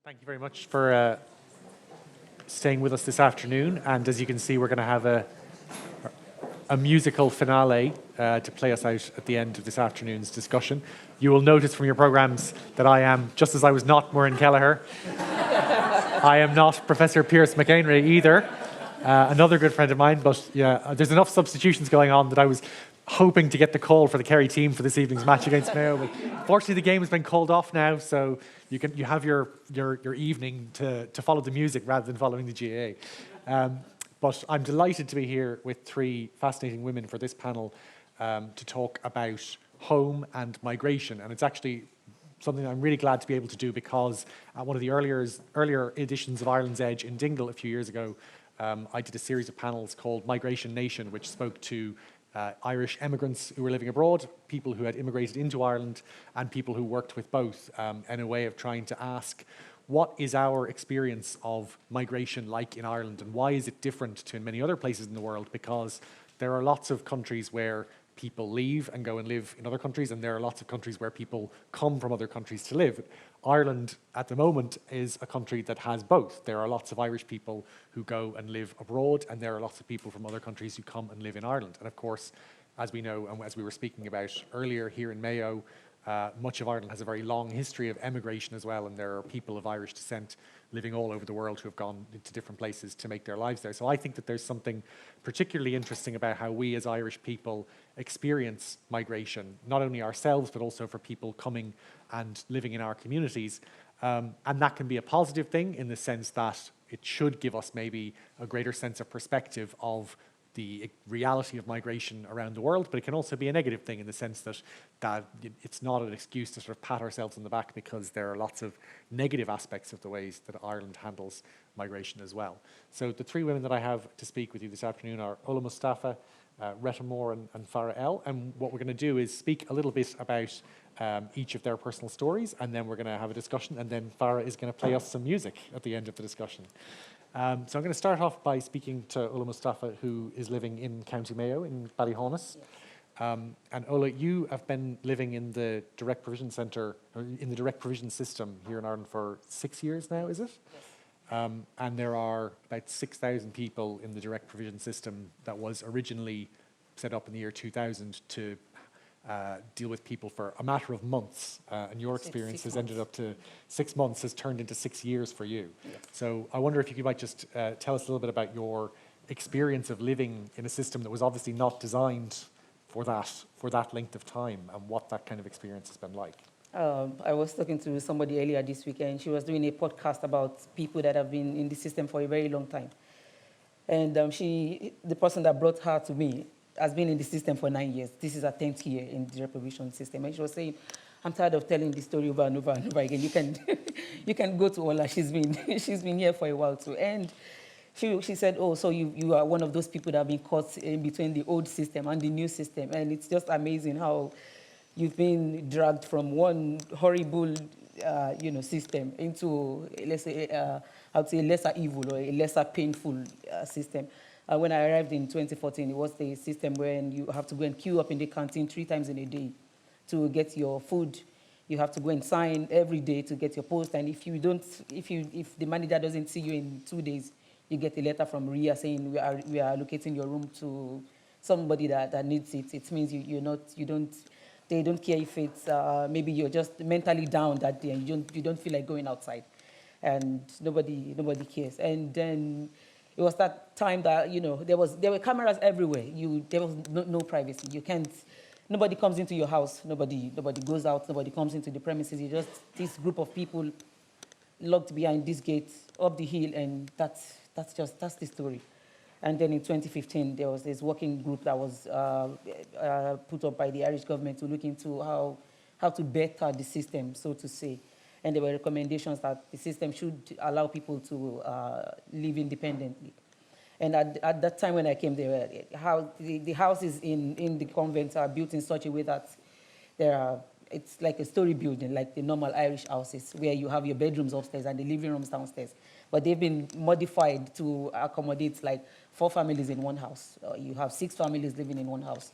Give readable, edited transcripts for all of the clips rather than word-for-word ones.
Thank you very much for staying with us this afternoon. And as you can see, we're going to have a musical finale to play us out at the end of this afternoon's discussion. You will notice from your programs that I am, just as I was not Muireann Kelleher, I am not Professor Pierce McHenry either, another good friend of mine. But yeah, there's enough substitutions going on that I was hoping to get the call for the Kerry team for this evening's match against Mayo. But fortunately, the game has been called off now, so you have your evening to follow the music rather than following the GAA. But I'm delighted to be here with three fascinating women for this panel to talk about home and migration. And it's actually something I'm really glad to be able to do because at one of the earlier editions of Ireland's Edge in Dingle a few years ago, I did a series of panels called Migration Nation, which spoke to Irish immigrants who were living abroad, people who had immigrated into Ireland, and people who worked with both in a way of trying to ask, what is our experience of migration like in Ireland, and why is it different to in many other places in the world? Because there are lots of countries where people leave and go and live in other countries, and there are lots of countries where people come from other countries to live. Ireland, at the moment, is a country that has both. There are lots of Irish people who go and live abroad, and there are lots of people from other countries who come and live in Ireland. And of course, as we know, and as we were speaking about earlier here in Mayo, much of Ireland has a very long history of emigration as well, and there are people of Irish descent living all over the world who have gone into different places to make their lives there. So I think that there's something particularly interesting about how we as Irish people experience migration, not only ourselves, but also for people coming and living in our communities. And that can be a positive thing in the sense that it should give us maybe a greater sense of perspective of the reality of migration around the world, but it can also be a negative thing in the sense that it's not an excuse to sort of pat ourselves on the back because there are lots of negative aspects of the ways that Ireland handles migration as well. So the three women that I have to speak with you this afternoon are Ola Mustapha, Rhetta Moran and Farah, Elle, and what we're going to do is speak a little bit about each of their personal stories, and then we're going to have a discussion, and then Farah is going to play us some music at the end of the discussion. So I'm going to start off by speaking to Ola Mustapha, who is living in County Mayo in Ballyhonus. Yes. And Ola, you have been living in the direct provision centre, or in the direct provision system here in Ireland for 6 years now, is it? Yes. And there are about 6,000 people in the direct provision system that was originally set up in the year 2000 to deal with people for a matter of months, and your experience has ended up to 6 months, has turned into 6 years for you. Yes. So I wonder if you might just tell us a little bit about your experience of living in a system that was obviously not designed for that length of time, and what that kind of experience has been like. I was talking to somebody earlier this weekend. She was doing a podcast about people that have been in the system for a very long time. And the person that brought her to me has been in the system for 9 years. This is her 10th year in the reprovision system. And she was saying, I'm tired of telling this story over and over and over again. You can go to Ola. She's been here for a while too. And she said, oh, so you are one of those people that have been caught in between the old system and the new system. And it's just amazing how you've been dragged from one horrible system into, let's say, I would say a lesser evil or a lesser painful system. When I arrived in 2014, it was the system where you have to go and queue up in the canteen 3 times in a day to get your food. You have to go and sign every day to get your post. And if the manager doesn't see you in 2 days, you get a letter from RIA saying we are allocating your room to somebody that needs it. It means they don't care if it's maybe you're just mentally down that day and you don't feel like going outside, and nobody cares. And then it was that time that there were cameras everywhere. There was no privacy. Nobody comes into your house. Nobody goes out. Nobody comes into the premises. You just this group of people locked behind this gate up the hill, and that's the story. And then in 2015, there was this working group that was put up by the Irish government to look into how to better the system, so to say. And there were recommendations that the system should allow people to live independently. And at that time when I came there, the houses in the convent are built in such a way that it's like a story building, like the normal Irish houses, where you have your bedrooms upstairs and the living rooms downstairs. But they've been modified to accommodate like 4 families in one house. You have 6 families living in one house.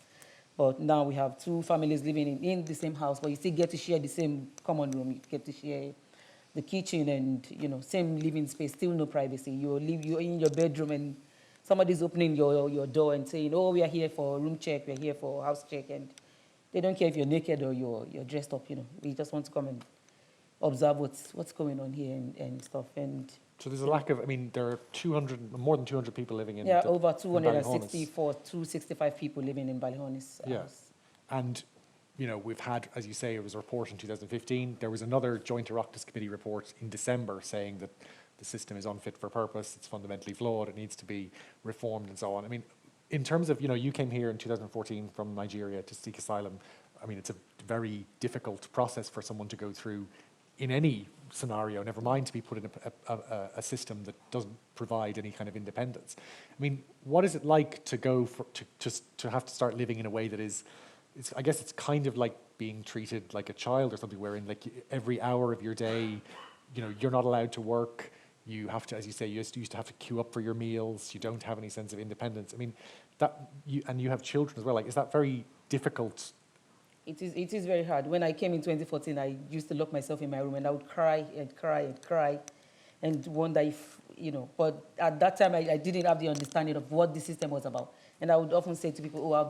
But now we have 2 families living in the same house, but you still get to share the same common room. You get to share the kitchen and, same living space, still no privacy. You're in your bedroom and somebody's opening your door and saying, oh, we are here for room check, we're here for house check, and they don't care if you're naked or you're dressed up, We just want to come and observe what's going on here and stuff. And So there's a lack of, I mean, there are more than 200 people living in over in 260 for 265 people living in Ballyhoney's house. And, we've had, as you say, it was a report in 2015. There was another Joint Oireachtas Committee report in December saying that the system is unfit for purpose, it's fundamentally flawed, it needs to be reformed and so on. I mean, in terms of, you came here in 2014 from Nigeria to seek asylum. I mean, it's a very difficult process for someone to go through in any scenario, never mind to be put in a system that doesn't provide any kind of independence. I mean, what is it like to go to have to start living in a way that is, I guess it's kind of like being treated like a child or something, wherein like every hour of your day, you're not allowed to work. You have to, as you say, you used to have to queue up for your meals. You don't have any sense of independence. I mean, you have children as well. Like, is that very difficult? It is very hard. When I came in 2014, I used to lock myself in my room and I would cry and cry and cry and wonder if, but at that time I didn't have the understanding of what the system was about. And I would often say to people, oh, I'll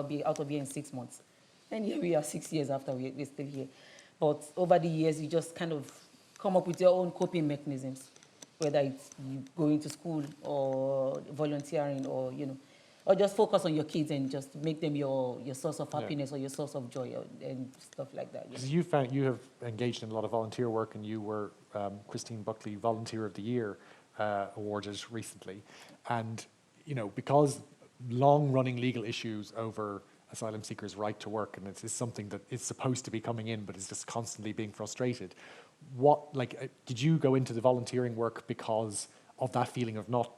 be out of here in 6 months. And here we are 6 years after we're still here. But over the years, you just kind of come up with your own coping mechanisms, whether it's you going to school or volunteering or, or just focus on your kids and just make them your source of happiness or your source of joy and stuff like that. Because you have engaged in a lot of volunteer work, and you were Christine Buckley Volunteer of the Year awarded recently. And, because long-running legal issues over asylum seekers' right to work, and it's something that is supposed to be coming in but is just constantly being frustrated. Did you go into the volunteering work because of that feeling of not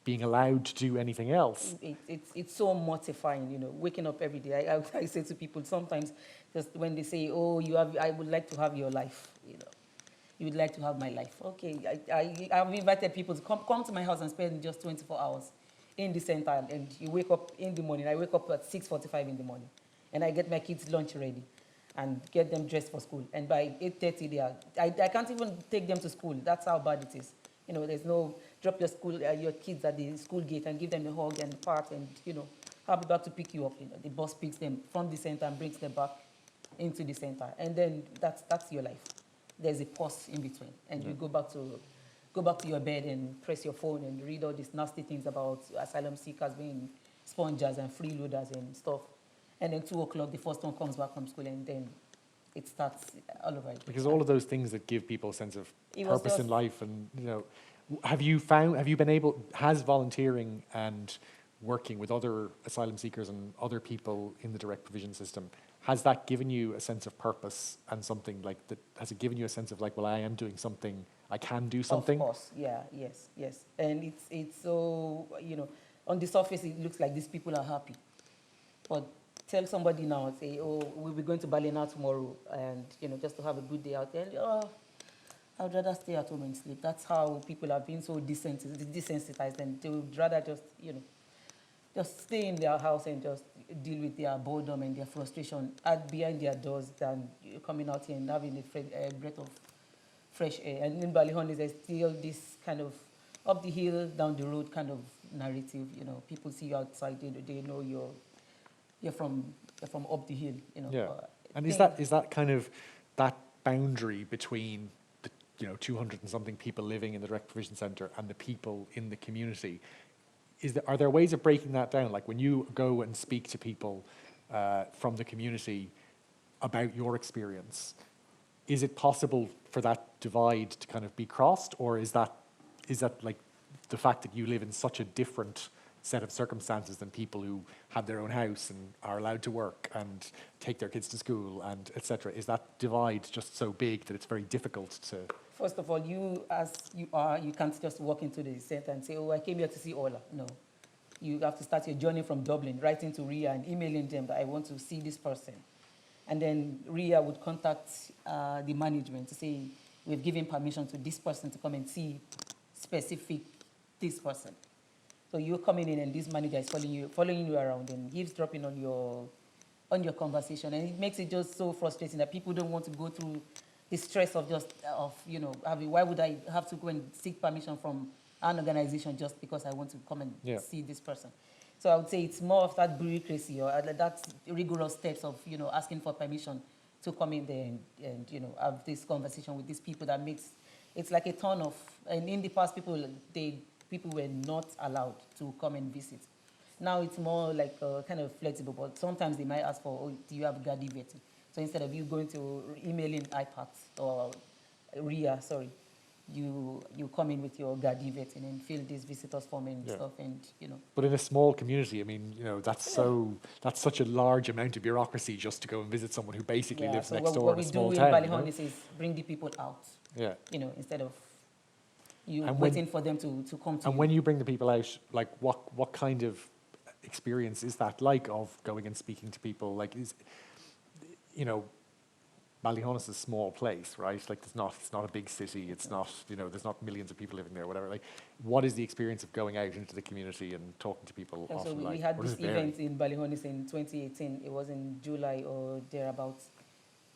being allowed to do anything else? It's so mortifying, waking up every day. I say to people sometimes, just when they say, oh, I would like to have your life, you would like to have my life. Okay, I've invited people to come to my house and spend just 24 hours in the center, and you wake up in the morning. I wake up at 6:45 in the morning, and I get my kids' lunch ready and get them dressed for school. And by 8:30, I can't even take them to school. That's how bad it is. There's no drop your kids at the school gate and give them a hug and part and, I'll be back to pick you up. The bus picks them from the center and brings them back into the center. And then that's your life. There's a pause in between. And you go back to your bed and press your phone and read all these nasty things about asylum seekers being spongers and freeloaders and stuff. And then 2 o'clock, the first one comes back from school, and then it starts all over again. Because all of those things that give people a sense of purpose in life, and has volunteering and working with other asylum seekers and other people in the direct provision system, has that given you a sense of purpose and something like that? Has it given you a sense of like, well, I am doing something, I can do something? Of course, yeah, yes. And it's so, on the surface it looks like these people are happy. But tell somebody now, say, oh, we'll be going to Ballina tomorrow, and, just to have a good day out there. And, oh, I'd rather stay at home and sleep. That's how people have been so desensitized, and they would rather just, just stay in their house and just deal with their boredom and their frustration behind their doors than coming out here and having a breath of fresh air. And in Ballyhoney, there's still this kind of up the hill, down the road kind of narrative. People see you outside, they know you're from up the hill. Yeah. And is that kind of that boundary between the 200 and something people living in the direct provision centre and the people in the community? Are there ways of breaking that down? Like when you go and speak to people from the community about your experience, is it possible for that divide to kind of be crossed, or is that like the fact that you live in such a different set of circumstances than people who have their own house and are allowed to work and take their kids to school and etc.? Is that divide just so big that it's very difficult to? First of all, you as you are, you can't just walk into the center and say, oh, I came here to see Ola. No. You have to start your journey from Dublin, writing to RIA and emailing them that I want to see this person. And then RIA would contact the management to say, we've given permission to this person to come and see specific this person. So you're coming in and this manager is following you around and eavesdropping on your conversation. And it makes it just so frustrating that people don't want to go through the stress of just, having, why would I have to go and seek permission from an organization just because I want to come and see this person? So I would say it's more of that bureaucracy or that rigorous steps of, asking for permission to come in there and have this conversation with these people that makes, it's like a turn off. And in the past, people were not allowed to come and visit. Now it's more like kind of flexible, but sometimes they might ask for, do you have Gadi vetting? So instead of you going to emailing iPads or RIA, sorry, you come in with your Gadi vetting and fill this visitors form and stuff, and But in a small community, I mean, that's such a large amount of bureaucracy just to go and visit someone who basically lives next door in a small town. What we do in Ballyhoney is bring the people out. Yeah. Instead of waiting for them to come to you. And when you bring the people out, like what kind of experience is that like of going and speaking to people? Like Ballyhoney is a small place, right? Like it's not a big city. It's not, there's not millions of people living there, whatever. Like, what is the experience of going out into the community and talking to people? So we had this event in Ballyhoney in 2018. It was in July or thereabouts.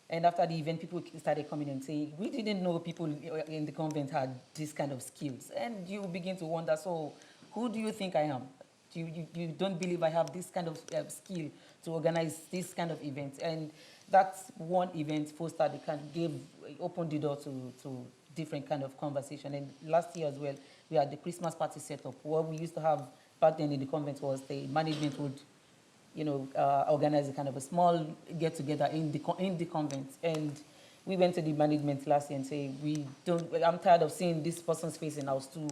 And after the event, people started coming and saying, we didn't know people in the convent had this kind of skills. And you begin to wonder, so who do you think I am? You don't believe I have this kind of skill to organize this kind of event? And that's one event fostered, opened the door to different kind of conversation. And last year as well, we had the Christmas party set up. What we used to have back then in the convent was the management would organize a kind of a small get-together in the convent. And we went to the management last year and say, I'm tired of seeing this person's face in house 2,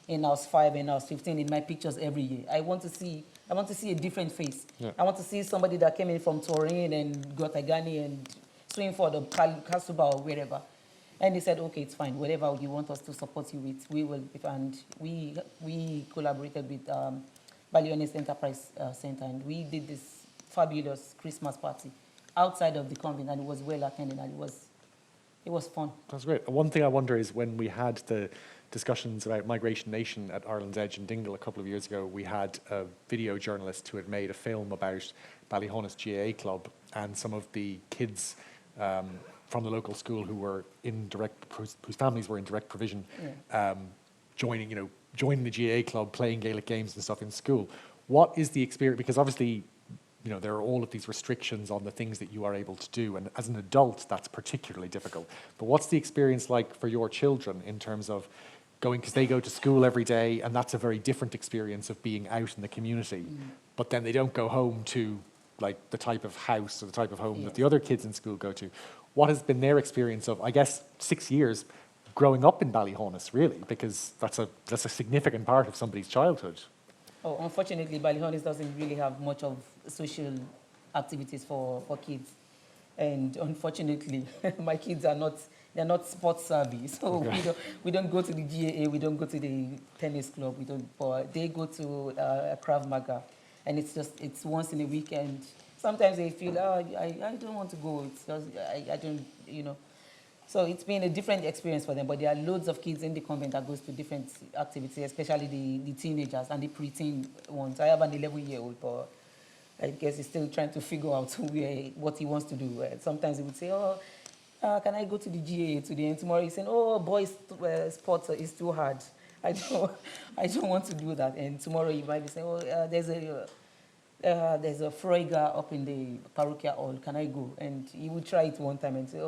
in house 5, in house 15 in my pictures every year. I want to see a different face. Yeah. I want to see somebody that came in from Turin and Gotagani and Swinford or Kasuba or wherever. And they said, okay, it's fine. Whatever you want us to support you with, we will. And we collaborated with Ballyhoney Enterprise Center, and we did this fabulous Christmas party outside of the convent, and it was well attended, and it was fun. That's great. One thing I wonder is when we had the discussions about Migration Nation at Ireland's Edge in Dingle a couple of years ago, we had a video journalist who had made a film about Ballyhoney's GAA club and some of the kids from the local school whose families were in direct provision, joining the GAA club, playing Gaelic games and stuff in school. What is the experience? Because obviously, there are all of these restrictions on the things that you are able to do, and as an adult, that's particularly difficult. But what's the experience like for your children in terms of going, because they go to school every day, and that's a very different experience of being out in the community, but then they don't go home to like the type of house or the type of home that the other kids in school go to. What has been their experience of, I guess, 6 years growing up in Ballyhoney, really, because that's a significant part of somebody's childhood? Oh, unfortunately, Ballyhoney doesn't really have much of social activities for kids. And unfortunately, my kids they're not sports savvy. So we don't go to the GAA, we don't go to the tennis club, but they go to Krav Maga. And it's once in a weekend. Sometimes they feel, I don't want to go. It's just, I don't, So it's been a different experience for them, but there are loads of kids in the convent that goes to different activities, especially the teenagers and the preteen ones. I have an 11-year-old, but I guess he's still trying to figure out what he wants to do. Sometimes he would say, can I go to the GAA today? And tomorrow he's saying, boys sports is too hard. I don't want to do that. And tomorrow he might be saying, there's a Freuga up in the parochial hall. Can I go? And he would try it one time and say,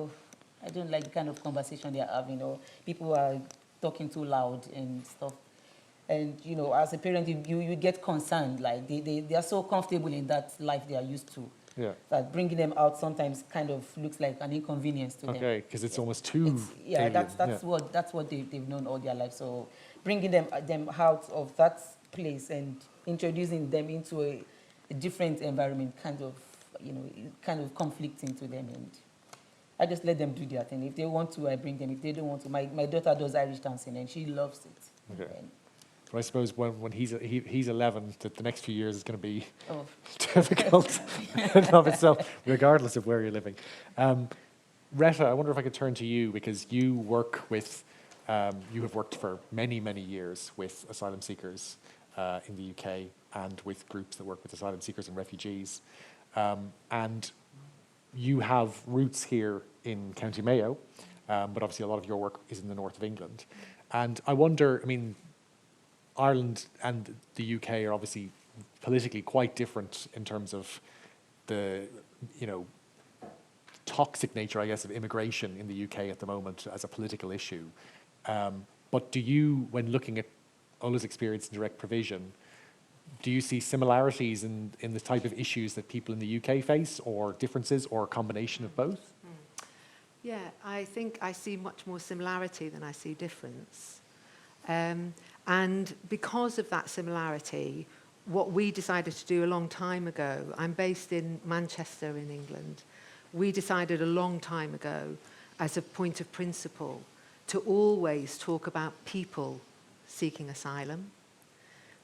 I don't like the kind of conversation they're having, or people are talking too loud and stuff. And, as a parent, you get concerned. Like, they are so comfortable in that life they are used to. Yeah. That bringing them out sometimes kind of looks like an inconvenience to them. Okay, because it's almost too alien. That's what they've known all their life. So bringing them out of that place and introducing them into a different environment kind of conflicting to them. And I just let them do their thing. If they want to, I bring them. If they don't want to, my daughter does Irish dancing and she loves it. Okay. But I suppose when he's 11, the next few years is going to be difficult in of itself, regardless of where you're living. Rhetta, I wonder if I could turn to you, because you work with, you have worked for many, many years with asylum seekers in the UK and with groups that work with asylum seekers and refugees. And you have roots here in County Mayo, but obviously a lot of your work is in the north of England. And I wonder, I mean, Ireland and the UK are obviously politically quite different in terms of the, toxic nature, I guess, of immigration in the UK at the moment as a political issue. But do you, when looking at Ola's experience in direct provision, do you see similarities in the type of issues that people in the UK face, or differences, or a combination of both? Yeah, I think I see much more similarity than I see difference. And because of that similarity, what we decided to do a long time ago, I'm based in Manchester in England, we decided a long time ago as a point of principle to always talk about people seeking asylum,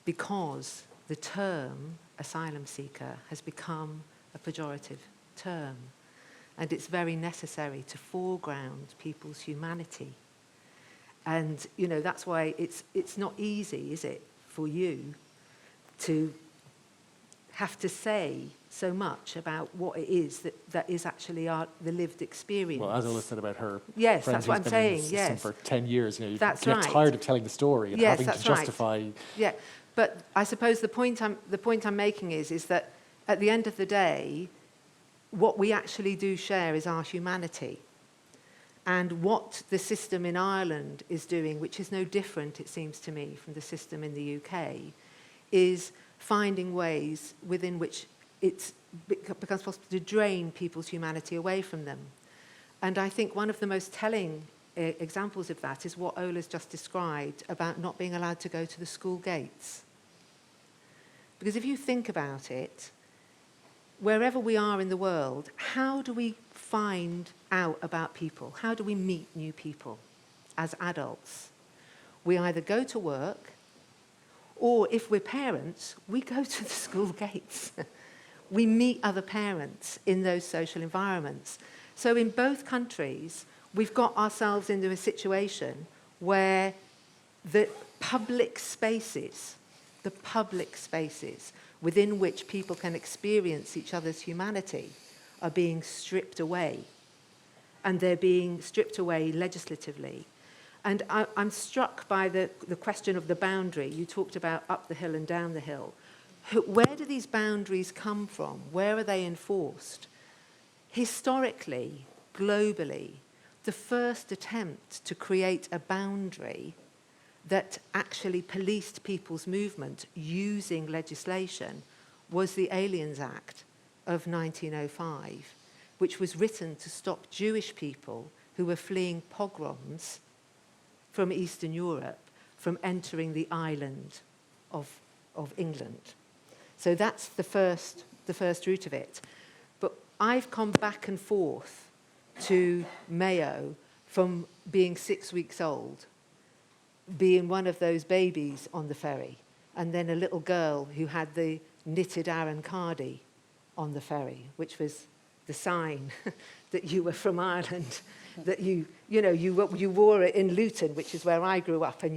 because the term asylum seeker has become a pejorative term, and it's very necessary to foreground people's humanity. And that's why it's not easy, is it, for you to have to say so much about what it is that is actually the lived experience. Well, as Ola said about her yes, friend that's what I'm who's been in the saying. system Yes, for 10 years, you that's get right. tired of telling the story and Yes, having to justify. Right. Yeah, but I suppose the point I'm making is that at the end of the day, what we actually do share is our humanity. And what the system in Ireland is doing, which is no different, it seems to me, from the system in the UK, is finding ways within which it becomes possible to drain people's humanity away from them. And I think one of the most telling examples of that is what Ola's just described about not being allowed to go to the school gates. Because if you think about it, wherever we are in the world, how do we find out about people? How do we meet new people as adults? We either go to work, or if we're parents, we go to the school gates. We meet other parents in those social environments. So in both countries, we've got ourselves into a situation where the public spaces within which people can experience each other's humanity are being stripped away. And they're being stripped away legislatively. And I'm struck by the question of the boundary. You talked about up the hill and down the hill. Where do these boundaries come from? Where are they enforced? Historically, globally, the first attempt to create a boundary that actually policed people's movement using legislation was the Aliens Act of 1905, which was written to stop Jewish people who were fleeing pogroms from Eastern Europe from entering the island of England. So that's the first root of it. But I've come back and forth to Mayo from being 6 weeks old, being one of those babies on the ferry, and then a little girl who had the knitted Aran Cardi on the ferry, which was the sign that you were from Ireland, that you wore it in Luton, which is where I grew up, and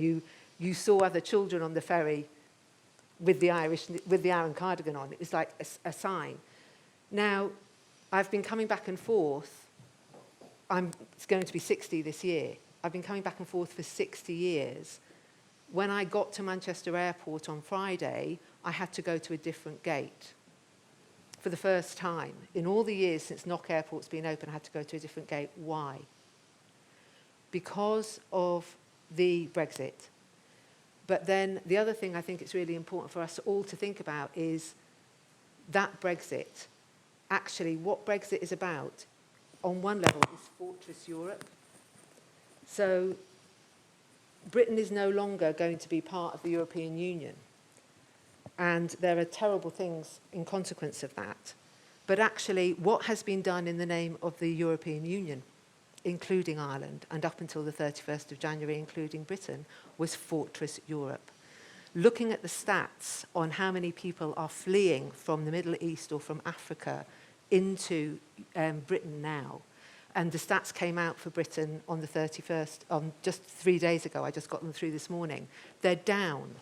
you saw other children on the ferry with the Aran cardigan on. It was like a sign. Now, I've been coming back and forth. It's going to be 60 this year. I've been coming back and forth for 60 years. When I got to Manchester Airport on Friday, I had to go to a different gate. For the first time. In all the years since Knock Airport's been open, I had to go to a different gate. Why? Because of the Brexit. But then the other thing I think it's really important for us all to think about is that Brexit. Actually, what Brexit is about, on one level, is Fortress Europe. So Britain is no longer going to be part of the European Union. And there are terrible things in consequence of that. But actually, what has been done in the name of the European Union, including Ireland, and up until the 31st of January, including Britain, was Fortress Europe. Looking at the stats on how many people are fleeing from the Middle East or from Africa into Britain now, and the stats came out for Britain on the 31st, just 3 days ago, I just got them through this morning, they're down.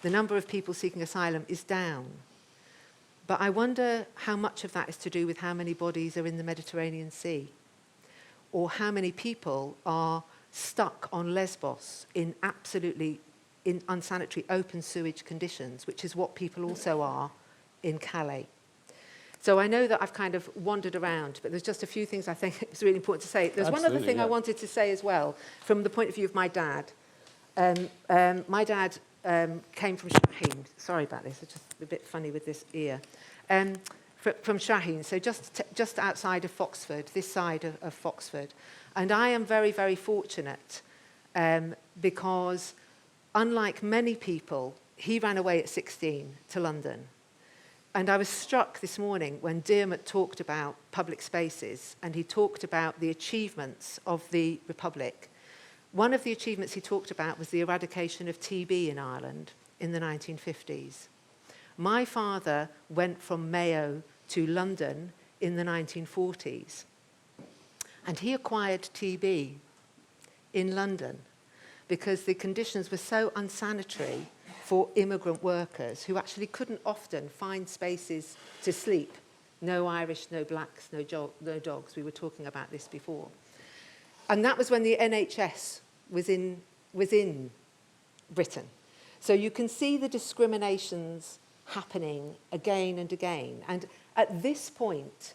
The number of people seeking asylum is down. But I wonder how much of that is to do with how many bodies are in the Mediterranean Sea. or how many people are stuck on Lesbos in absolutely unsanitary open sewage conditions, which is what people also are in Calais. So I know that I've kind of wandered around, but there's just a few things I think it's really important to say. There's one other thing I wanted to say as well, from the point of view of my dad. My dad came from Shaheen. Sorry about this, it's just a bit funny with this ear. From Shaheen, so just outside of Foxford, this side of Foxford. And I am very, very fortunate because, unlike many people, he ran away at 16 to London. And I was struck this morning when Dermot talked about public spaces and he talked about the achievements of the Republic. One of the achievements he talked about was the eradication of TB in Ireland in the 1950s. My father went from Mayo to London in the 1940s, and he acquired TB in London because the conditions were so unsanitary for immigrant workers who actually couldn't often find spaces to sleep. No Irish, no blacks, no dogs. We were talking about this before. And that was when the NHS was in Britain. So you can see the discriminations happening again and again. And at this point,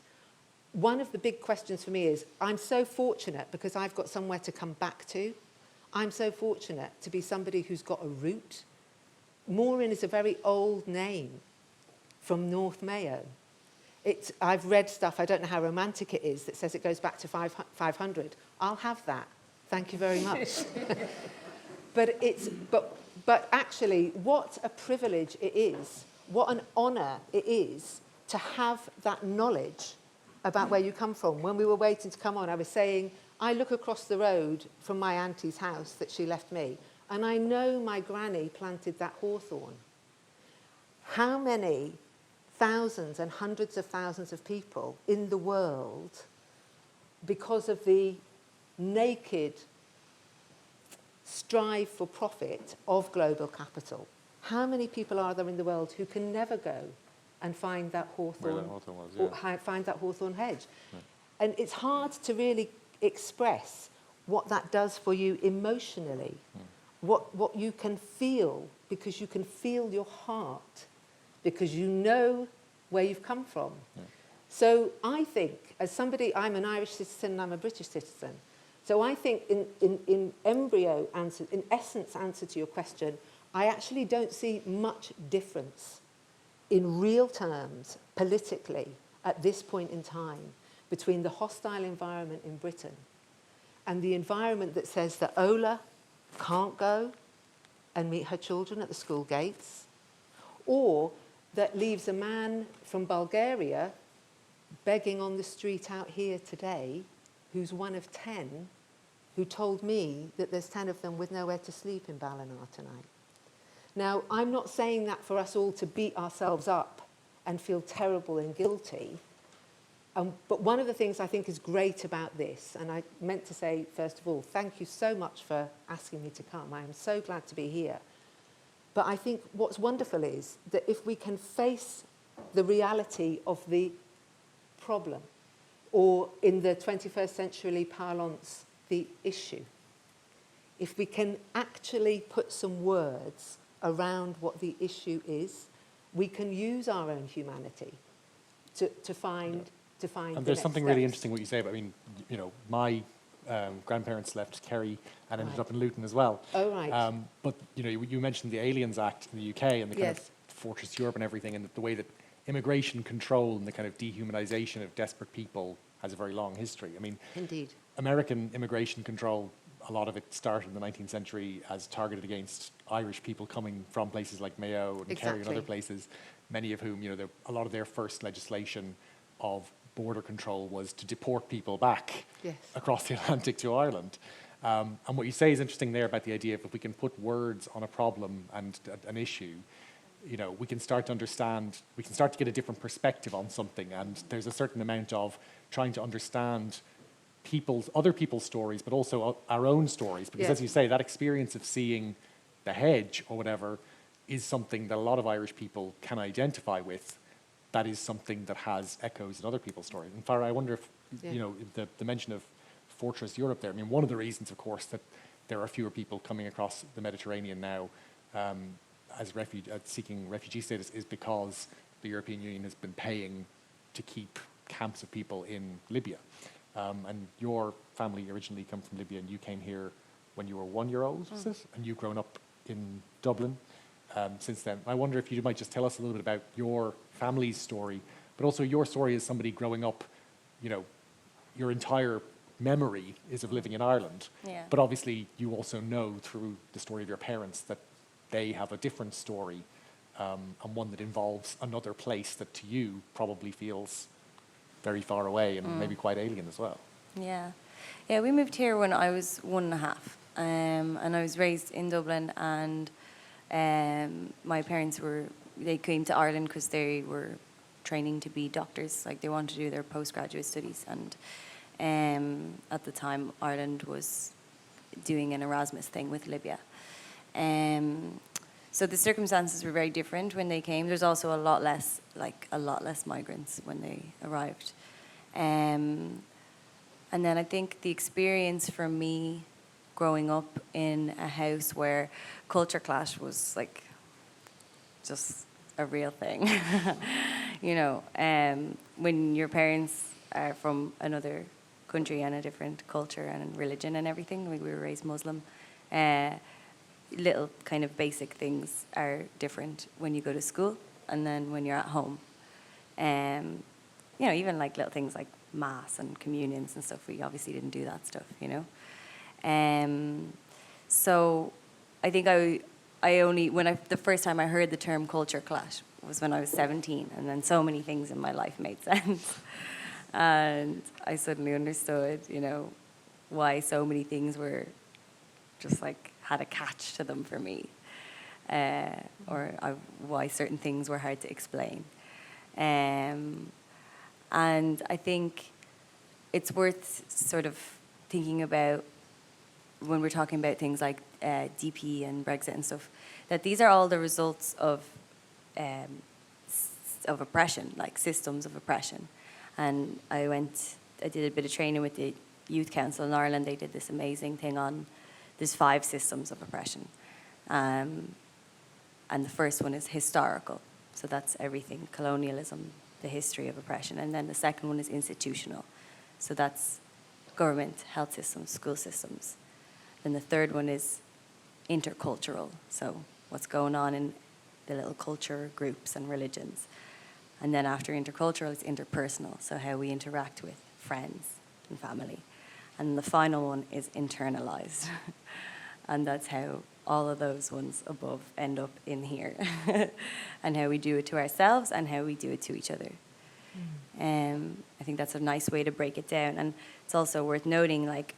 one of the big questions for me is, I'm so fortunate because I've got somewhere to come back to. I'm so fortunate to be somebody who's got a root. Morin is a very old name from North Mayo. I've read stuff, I don't know how romantic it is, that says it goes back to 500. I'll have that. Thank you very much. But actually, what a privilege it is, what an honour it is to have that knowledge about where you come from. When we were waiting to come on, I was saying, I look across the road from my auntie's house that she left me, and I know my granny planted that hawthorn. How many thousands and hundreds of thousands of people in the world, because of the naked strive for profit of global capital, how many people are there in the world who can never go and find that hawthorn, find that hawthorn hedge? Yeah. And it's hard to really express what that does for you emotionally. What you can feel, because you can feel your heart, because you know where you've come from. Yeah. So I think, as somebody, I'm an Irish citizen and I'm a British citizen, so I think in embryo answer, in essence answer to your question, I actually don't see much difference in real terms, politically, at this point in time, between the hostile environment in Britain and the environment that says that Ola can't go and meet her children at the school gates, or that leaves a man from Bulgaria begging on the street out here today, who's one of 10, who told me that there's 10 of them with nowhere to sleep in Ballina tonight. Now, I'm not saying that for us all to beat ourselves up and feel terrible and guilty. But one of the things I think is great about this, and I meant to say, first of all, thank you so much for asking me to come. I am so glad to be here. But I think what's wonderful is that if we can face the reality of the problem, or in the 21st century parlance, the issue, if we can actually put some words around what the issue is, we can use our own humanity to find... And there's something really interesting what you say about, my grandparents left Kerry and ended up in Luton as well. Oh, right. But, you mentioned the Aliens Act in the UK and the kind of Fortress Europe and everything, and the way that immigration control and the kind of dehumanization of desperate people has a very long history. I mean, indeed. American immigration control, a lot of it started in the 19th century as targeted against Irish people coming from places like Mayo and Kerry and other places, many of whom, a lot of their first legislation of border control was to deport people back across the Atlantic to Ireland. And what you say is interesting there about the idea of if we can put words on a problem and an issue, we can start to understand, we can start to get a different perspective on something. And there's a certain amount of trying to understand other people's stories, but also our own stories. Because as you say, that experience of seeing the hedge or whatever is something that a lot of Irish people can identify with. That is something that has echoes in other people's stories. And Farah, I wonder if, the mention of fortress Europe there. I mean, one of the reasons, of course, that there are fewer people coming across the Mediterranean now seeking refugee status is because the European Union has been paying to keep camps of people in Libya. And your family originally come from Libya, and you came here when you were 1 year old, was it? And you've grown up in Dublin since then. I wonder if you might just tell us a little bit about your family's story, but also your story as somebody growing up, you know, your entire memory is of living in Ireland. Yeah. But obviously you also know through the story of your parents that they have a different story, and one that involves another place that to you probably feels very far away and maybe quite alien as well. Yeah. Yeah, we moved here when I was 1.5. And I was raised in Dublin, and my parents they came to Ireland because they were training to be doctors, like they wanted to do their postgraduate studies. And at the time, Ireland was doing an Erasmus thing with Libya. So the circumstances were very different when they came. There's also a lot less migrants when they arrived. And then I think the experience for me growing up in a house where culture clash was like just a real thing. You know, when your parents are from another country and a different culture and religion and everything, we were raised Muslim, little kind of basic things are different when you go to school and then when you're at home. You know, even like little things like mass and communions and stuff, we obviously didn't do that stuff, you know. So I think the first time I heard the term culture clash was when I was 17, and then so many things in my life made sense. And I suddenly understood, you know, why so many things were just like had a catch to them for me, why certain things were hard to explain. And I think it's worth sort of thinking about when we're talking about things like DP and Brexit and stuff, that these are all the results of oppression, like systems of oppression. And I did a bit of training with the Youth Council in Ireland. They did this amazing thing on, there's 5 systems of oppression. And the first one is historical. So that's everything, colonialism, the history of oppression. And then the second one is institutional. So that's government, health systems, school systems. Then the third one is intercultural. So what's going on in the little culture groups and religions. And then after intercultural, it's interpersonal. So how we interact with friends and family. And the final one is internalized. And that's how all of those ones above end up in here. And how we do it to ourselves and how we do it to each other. I think that's a nice way to break it down. And it's also worth noting, like,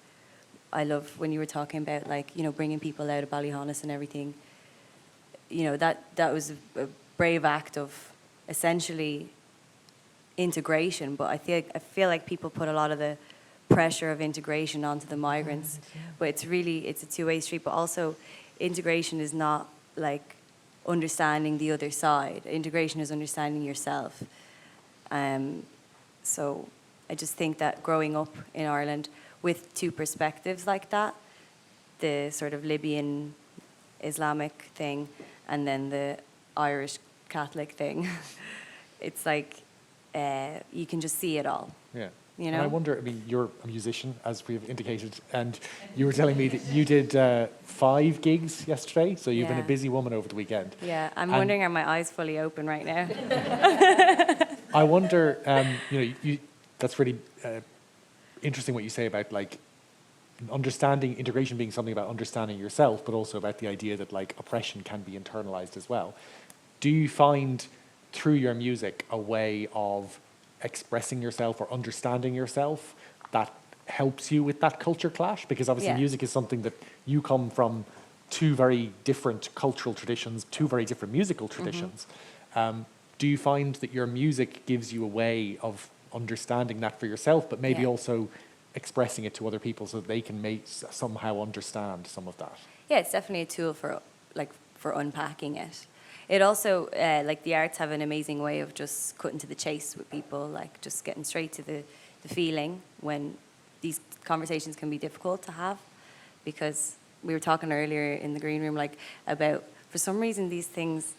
I love when you were talking about, like, you know, bringing people out of Ballyhonus and everything. You know, that was a brave act of essentially integration. But I feel like people put a lot of the pressure of integration onto the migrants. But it's a two-way street. But also, integration is not like understanding the other side. Integration is understanding yourself. So I just think that growing up in Ireland with 2 perspectives like that, the sort of Libyan Islamic thing and then the Irish Catholic thing, it's like you can just see it all. Yeah. You know? And I wonder, I mean, you're a musician, as we've indicated, and you were telling me that you did 5 gigs yesterday, so you've been a Yeah. busy woman over the weekend. Yeah, I'm wondering, are my eyes fully open right now? I wonder, you know, that's really interesting what you say about, like, understanding, integration being something about understanding yourself, but also about the idea that, like, oppression can be internalized as well. Do you find, through your music, a way of expressing yourself or understanding yourself that helps you with that culture clash? Because obviously music is something that you come from 2 very different cultural traditions, 2 very different musical traditions. Do you find that your music gives you a way of understanding that for yourself, but maybe also expressing it to other people so that they can somehow understand some of that? Yeah, it's definitely a tool for unpacking it. It also, like, the arts have an amazing way of just cutting to the chase with people, like just getting straight to the feeling when these conversations can be difficult to have, because we were talking earlier in the green room, like, about, for some reason, these things,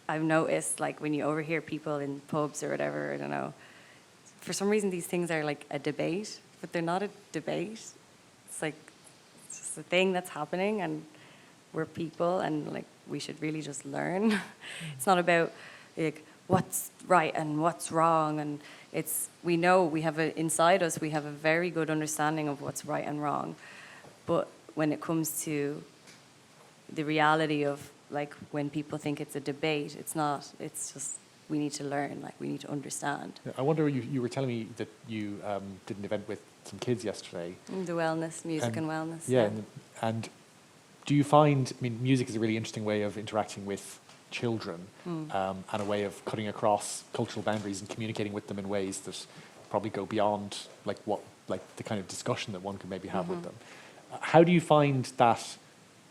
I've noticed, like, when you overhear people in pubs or whatever, I don't know, for some reason these things are like a debate, but they're not a debate. It's like, it's just a thing that's happening, and we're people, and like, we should really just learn. It's not about like what's right and what's wrong, and it's, we know, we have inside us, we have a very good understanding of what's right and wrong. But when it comes to the reality of, like, when people think it's a debate, it's not. It's just, we need to learn, like, we need to understand. I wonder, you were telling me that you did an event with some kids yesterday. The wellness, music and wellness. Yeah, and do you find, I mean, music is a really interesting way of interacting with children, and a way of cutting across cultural boundaries and communicating with them in ways that probably go beyond like the kind of discussion that one could maybe have with them. How do you find that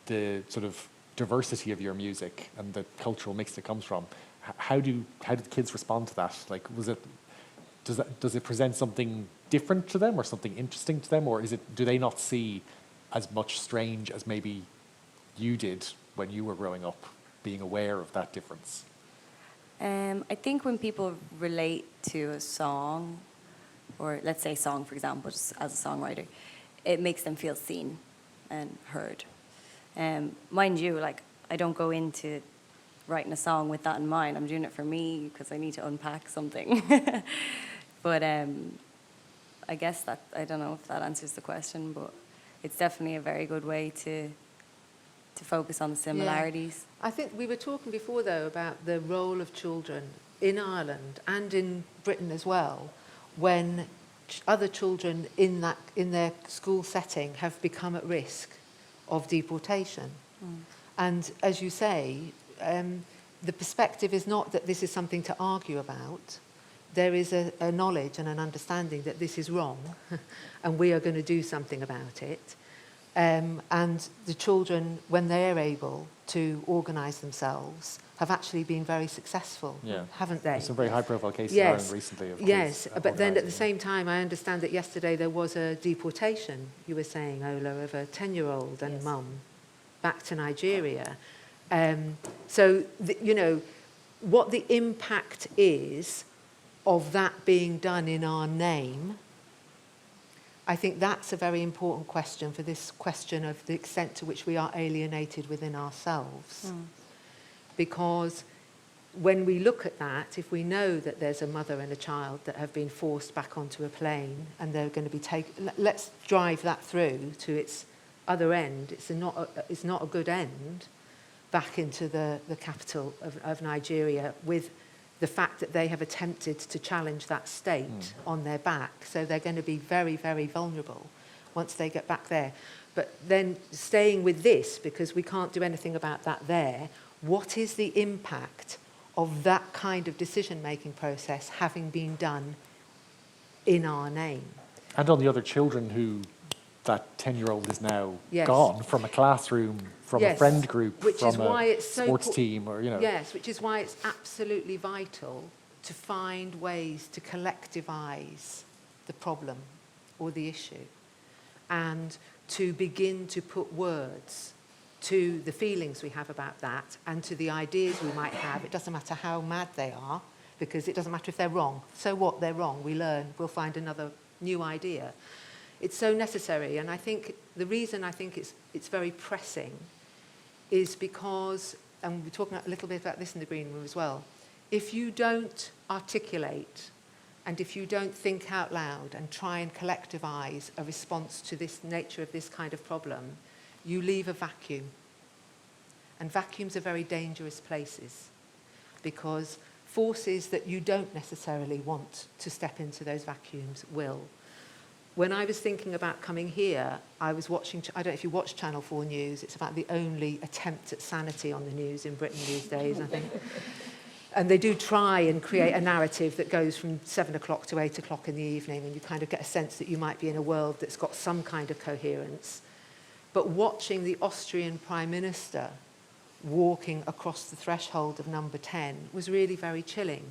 the sort of diversity of your music and the cultural mix that comes from, how do the kids respond to that? Like, does it present something different to them or something interesting to them, or do they not see as much strange as maybe you did when you were growing up, being aware of that difference? I think when people relate to a song, or let's say song, for example, just as a songwriter, it makes them feel seen and heard. Mind you, like, I don't go into writing a song with that in mind. I'm doing it for me because I need to unpack something. But I guess that, I don't know if that answers the question, but it's definitely a very good way to focus on the similarities. I think we were talking before, though, about the role of children in Ireland and in Britain as well, when other children in their school setting have become at risk of deportation. And as you say, the perspective is not that this is something to argue about. There is a knowledge and an understanding that this is wrong and we are going to do something about it. And the children, when they're able to organise themselves, have actually been very successful, haven't they? There's some very high-profile cases in Ireland recently of kids but then at the same time, I understand that yesterday there was a deportation, you were saying, Ola, of a 10-year-old and mum back to Nigeria. So, you know, what the impact is of that being done in our name, I think that's a very important question for this question of the extent to which we are alienated within ourselves. Because when we look at that, if we know that there's a mother and a child that have been forced back onto a plane and they're going to be taken, let's drive that through to its other end. It's not a good end, back into the capital of Nigeria, with the fact that they have attempted to challenge that state on their back. So they're going to be very, very vulnerable once they get back there. But then staying with this, because we can't do anything about that there, what is the impact of that kind of decision-making process having been done in our name? And on the other children who that 10-year-old is now gone from a classroom, from a friend group, from a sports team, or, you know. Yes, which is why it's absolutely vital to find ways to collectivise the problem or the issue, and to begin to put words to the feelings we have about that and to the ideas we might have. It doesn't matter how mad they are, because it doesn't matter if they're wrong. So what? They're wrong. We learn. We'll find another new idea. It's so necessary, and I think the reason I think it's very pressing is because, and we're talking a little bit about this in the green room as well, if you don't articulate and if you don't think out loud and try and collectivise a response to this nature of this kind of problem, you leave a vacuum. And vacuums are very dangerous places, because forces that you don't necessarily want to step into those vacuums will. When I was thinking about coming here, I was watching, I don't know if you watch Channel 4 News, it's about the only attempt at sanity on the news in Britain these days, I think. And they do try and create a narrative that goes from 7 o'clock to 8 o'clock in the evening, and you kind of get a sense that you might be in a world that's got some kind of coherence. But watching the Austrian Prime Minister walking across the threshold of number 10 was really very chilling,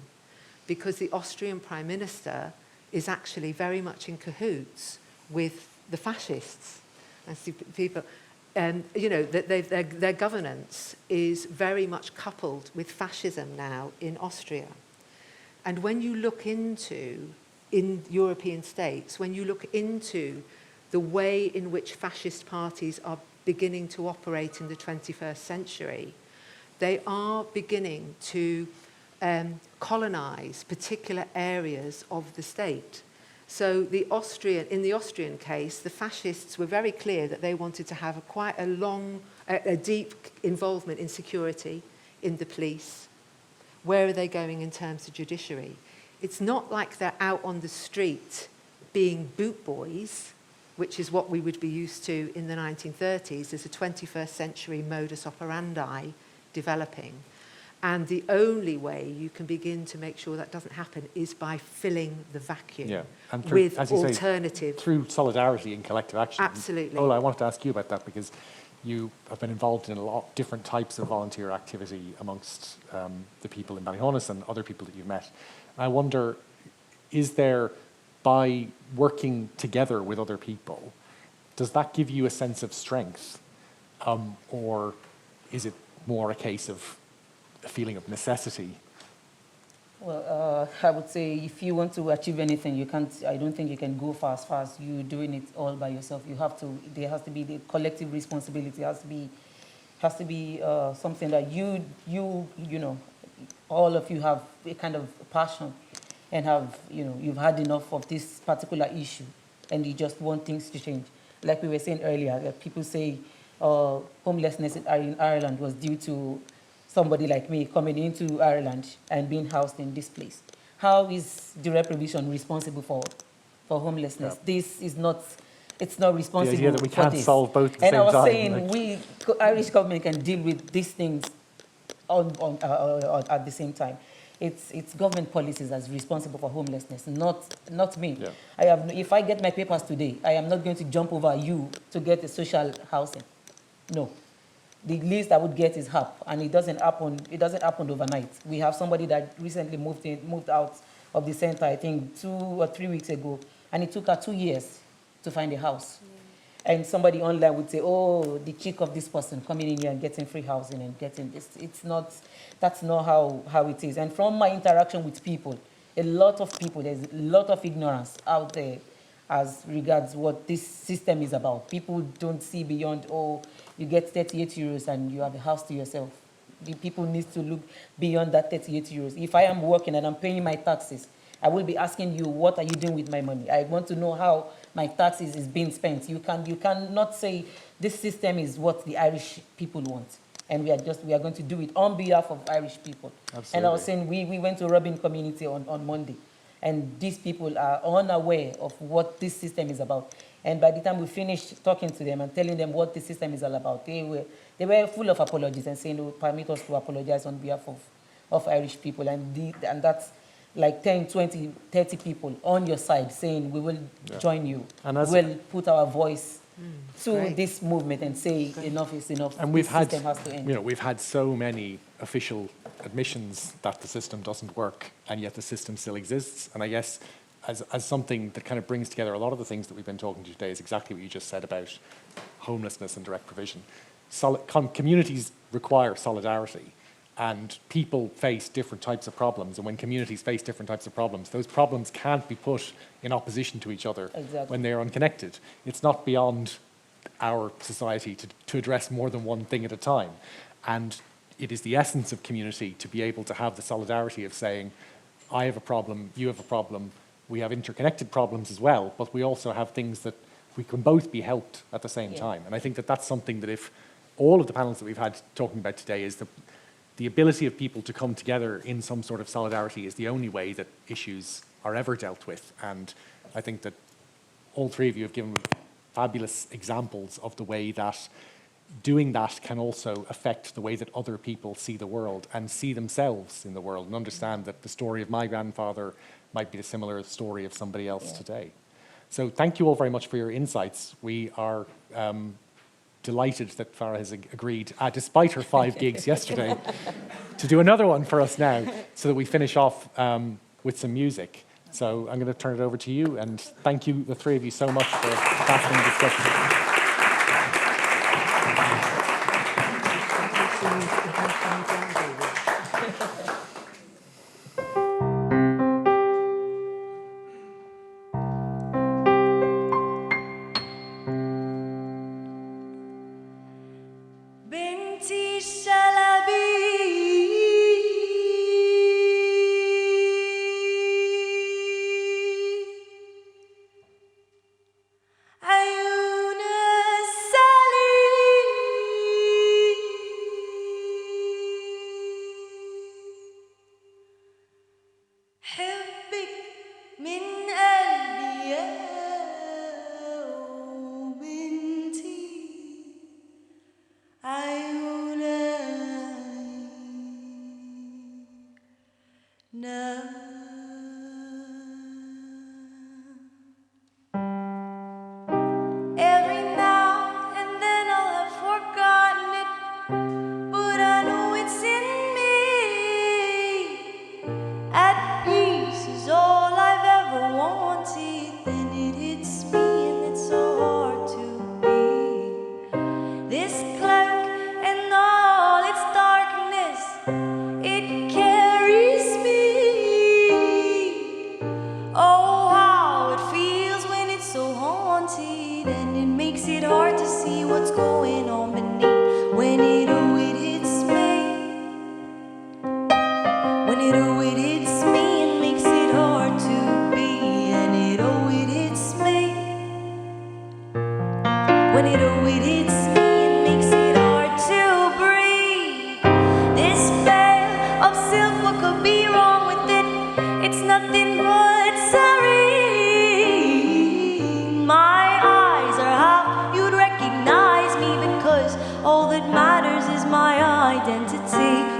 because the Austrian Prime Minister is actually very much in cahoots with the fascists. I see people, you know, that their governance is very much coupled with fascism now in Austria. And when you look into, in European states, when you look into the way in which fascist parties are beginning to operate in the 21st century, they are beginning to colonize particular areas of the state. So in the Austrian case, the fascists were very clear that they wanted to have quite a deep involvement in security, in the police. Where are they going in terms of judiciary? It's not like they're out on the street being boot boys, which is what we would be used to in the 1930s. There's a 21st century modus operandi developing. And the only way you can begin to make sure that doesn't happen is by filling the vacuum and through, with alternative. Through solidarity and collective action. Absolutely. Ola, I wanted to ask you about that because you have been involved in a lot of different types of volunteer activity amongst the people in Ballyhonus and other people that you've met. I wonder, is there, by working together with other people, does that give you a sense of strength? Or is it more a case of a feeling of necessity? Well, I would say if you want to achieve anything, you can't. I don't think you can go fast. You're doing it all by yourself. You have to. There has to be the collective responsibility. Has to be something that you know, all of you have a kind of passion, and have, you know, you've had enough of this particular issue, and you just want things to change. Like we were saying earlier, that people say homelessness in Ireland was due to somebody like me coming into Ireland and being housed in this place. How is the Reprovision responsible for homelessness? Yeah. This is not, it's not responsible the idea that we for can't this. solve both at the and same I was time, saying, like... Irish government can deal with these things at the same time. It's government policies that's responsible for homelessness, not me. Yeah. If I get my papers today, I am not going to jump over you to get a social housing. No. The least I would get is HAP, and it doesn't happen overnight. We have somebody that recently moved out of the center, I think 2 or 3 weeks ago, and it took her 2 years to find a house. Yeah. And somebody online would say, oh, the cheek of this person coming in here and getting free housing and getting this. That's not how it is. And from my interaction with people, there's a lot of ignorance out there as regards what this system is about. People don't see beyond, you get 38 euros and you have a house to yourself. The people need to look beyond that 38 euros. If I am working and I'm paying my taxes, I will be asking you, what are you doing with my money? I want to know how my taxes is being spent. You cannot say this system is what the Irish people want. And we are going to do it on behalf of Irish people. Absolutely. And I was saying, we went to Robin community on Monday. And these people are unaware of what this system is about. And by the time we finished talking to them and telling them what the system is all about, they were full of apologies and saying, permit us to apologize on behalf of Irish people. And that's like 10, 20, 30 people on your side saying, we will join you. And we'll put our voice to this movement and say enough is enough. And system has to end. We've had so many official admissions that the system doesn't work, and yet the system still exists. And I guess as something that kind of brings together a lot of the things that we've been talking to today is exactly what you just said about homelessness and direct provision. Communities require solidarity, and people face different types of problems. And when communities face different types of problems, those problems can't be put in opposition to each other when they're unconnected. It's not beyond our society to address more than one thing at a time. And it is the essence of community to be able to have the solidarity of saying, I have a problem, you have a problem, we have interconnected problems as well, but we also have things that we can both be helped at the same time. And I think that that's something that if all of the panels that we've had talking about today is the ability of people to come together in some sort of solidarity is the only way that issues are ever dealt with. And I think that all three of you have given fabulous examples of the way that doing that can also affect the way that other people see the world and see themselves in the world and understand that the story of my grandfather might be a similar story of somebody else today. So thank you all very much for your insights. We are delighted that Farah has agreed, despite her 5 gigs yesterday, to do another one for us now so that we finish off with some music. So I'm going to turn it over to you, and thank you, the three of you, so much for fascinating discussion.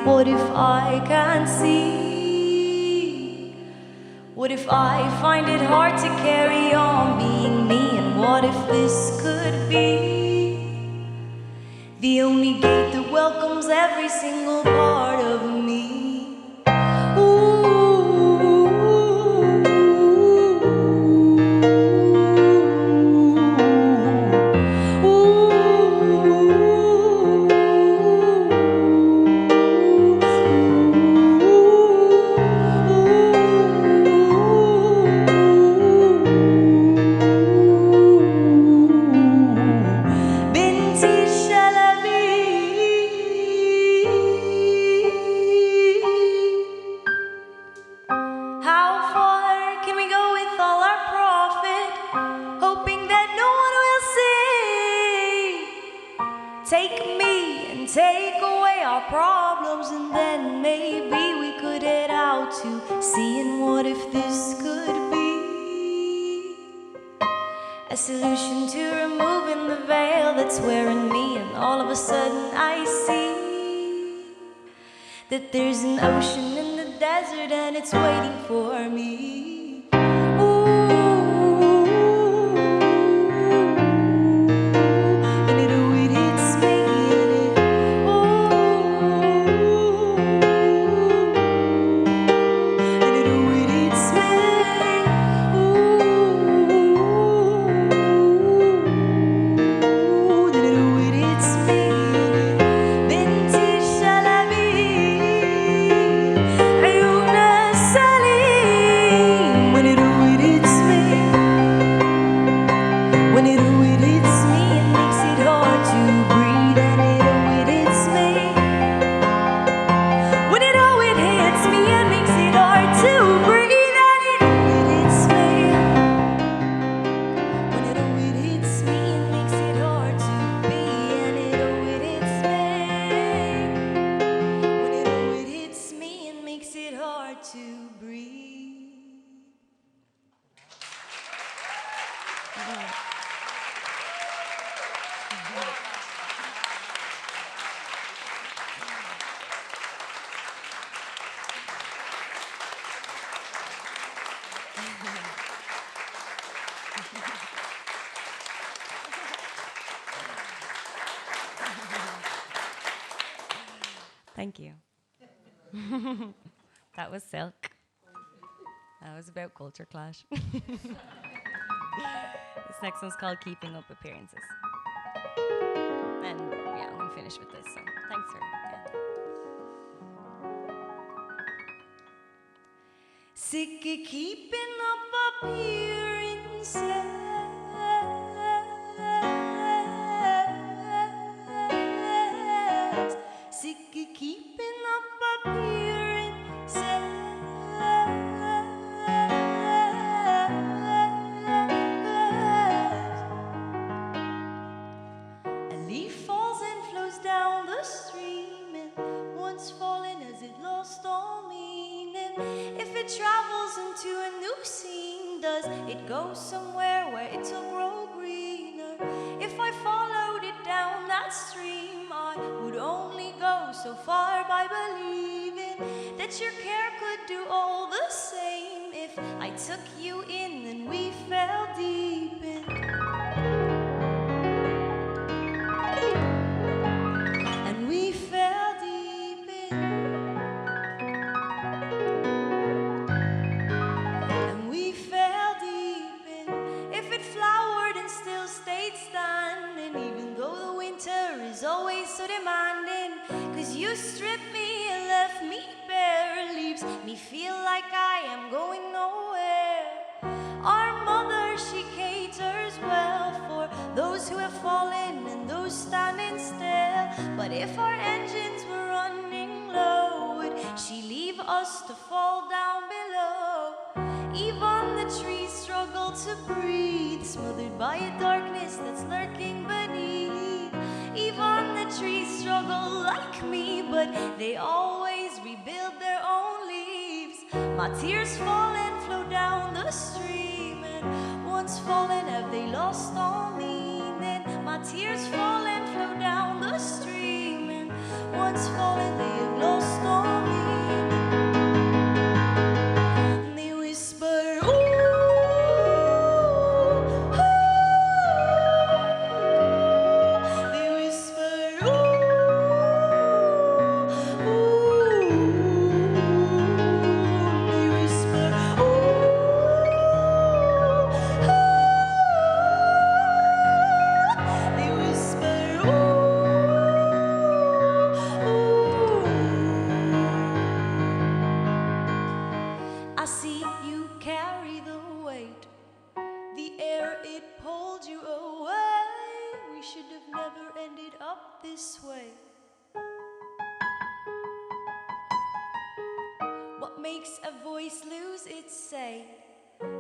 What if I can't see? What if I find it hard to carry on being me? And what if this could be the only gate that welcomes every single part of me? A solution to removing the veil that's wearing me, and all of a sudden I see that there's an ocean in the desert and it's waiting for me. Thank you. That was silk. It was about culture clash. This next one's called Keeping Up Appearances. And yeah, I'm gonna finish with this, so thanks for Sick of keeping up appearances. Sick of keeping up appearances. A leaf falls and flows down the stream, and once fallen as it lost all meaning. If it travels into a new scene, does it go somewhere where it'll grow greener? If I followed it down that stream, I would only go so far by believing that your care could do all the same. If I took you in and we fell deep in, and we fell deep in, and we fell deep in. If it flowered and still stayed standing, even though the winter is always so demanding, 'cause you stripped me and left me bare, leaves me feel like I am going nowhere. Our mother, she caters well for those who have fallen and those standing still. But if our engines were running low, would she leave us to fall down below? Even the trees struggle to breathe, smothered by a darkness that's lurking beneath. Even the trees struggle like me, but they always rebuild their own leaves. My tears fall and flow down the stream, and once fallen have they lost all meaning. My tears fall and flow down the stream, and once fallen they have lost all meaning. And they whisper, ooh, ooh. They whisper, ooh, ooh. They whisper, ooh, ooh. They whisper, ooh, ooh. I see you carry the weight. The air, it pulled you away. We should have never ended up this way. What makes a voice lose its say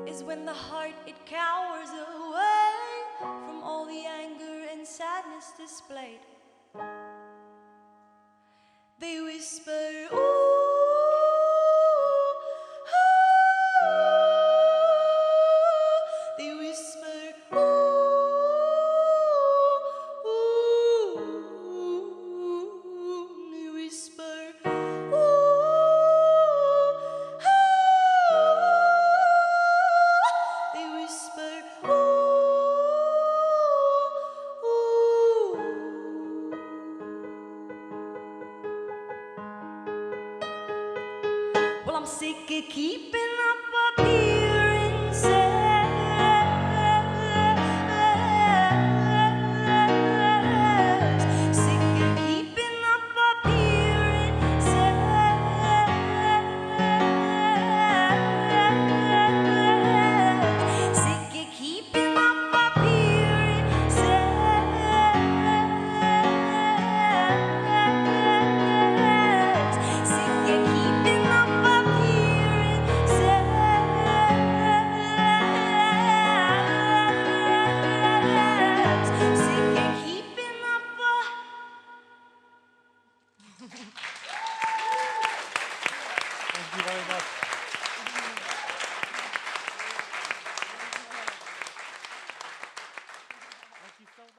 is when the heart, it cowers away from all the anger and sadness displayed. They whisper, ooh, ooh. They whisper, ooh, ooh. They whisper, ooh, ooh. They whisper, ooh, ooh. Well, I'm sick of keeping up appearances. Sick of keeping up appearances. Sick of keeping up appearances. Sick of keeping up appearances. Sick of keeping up Thank you very much.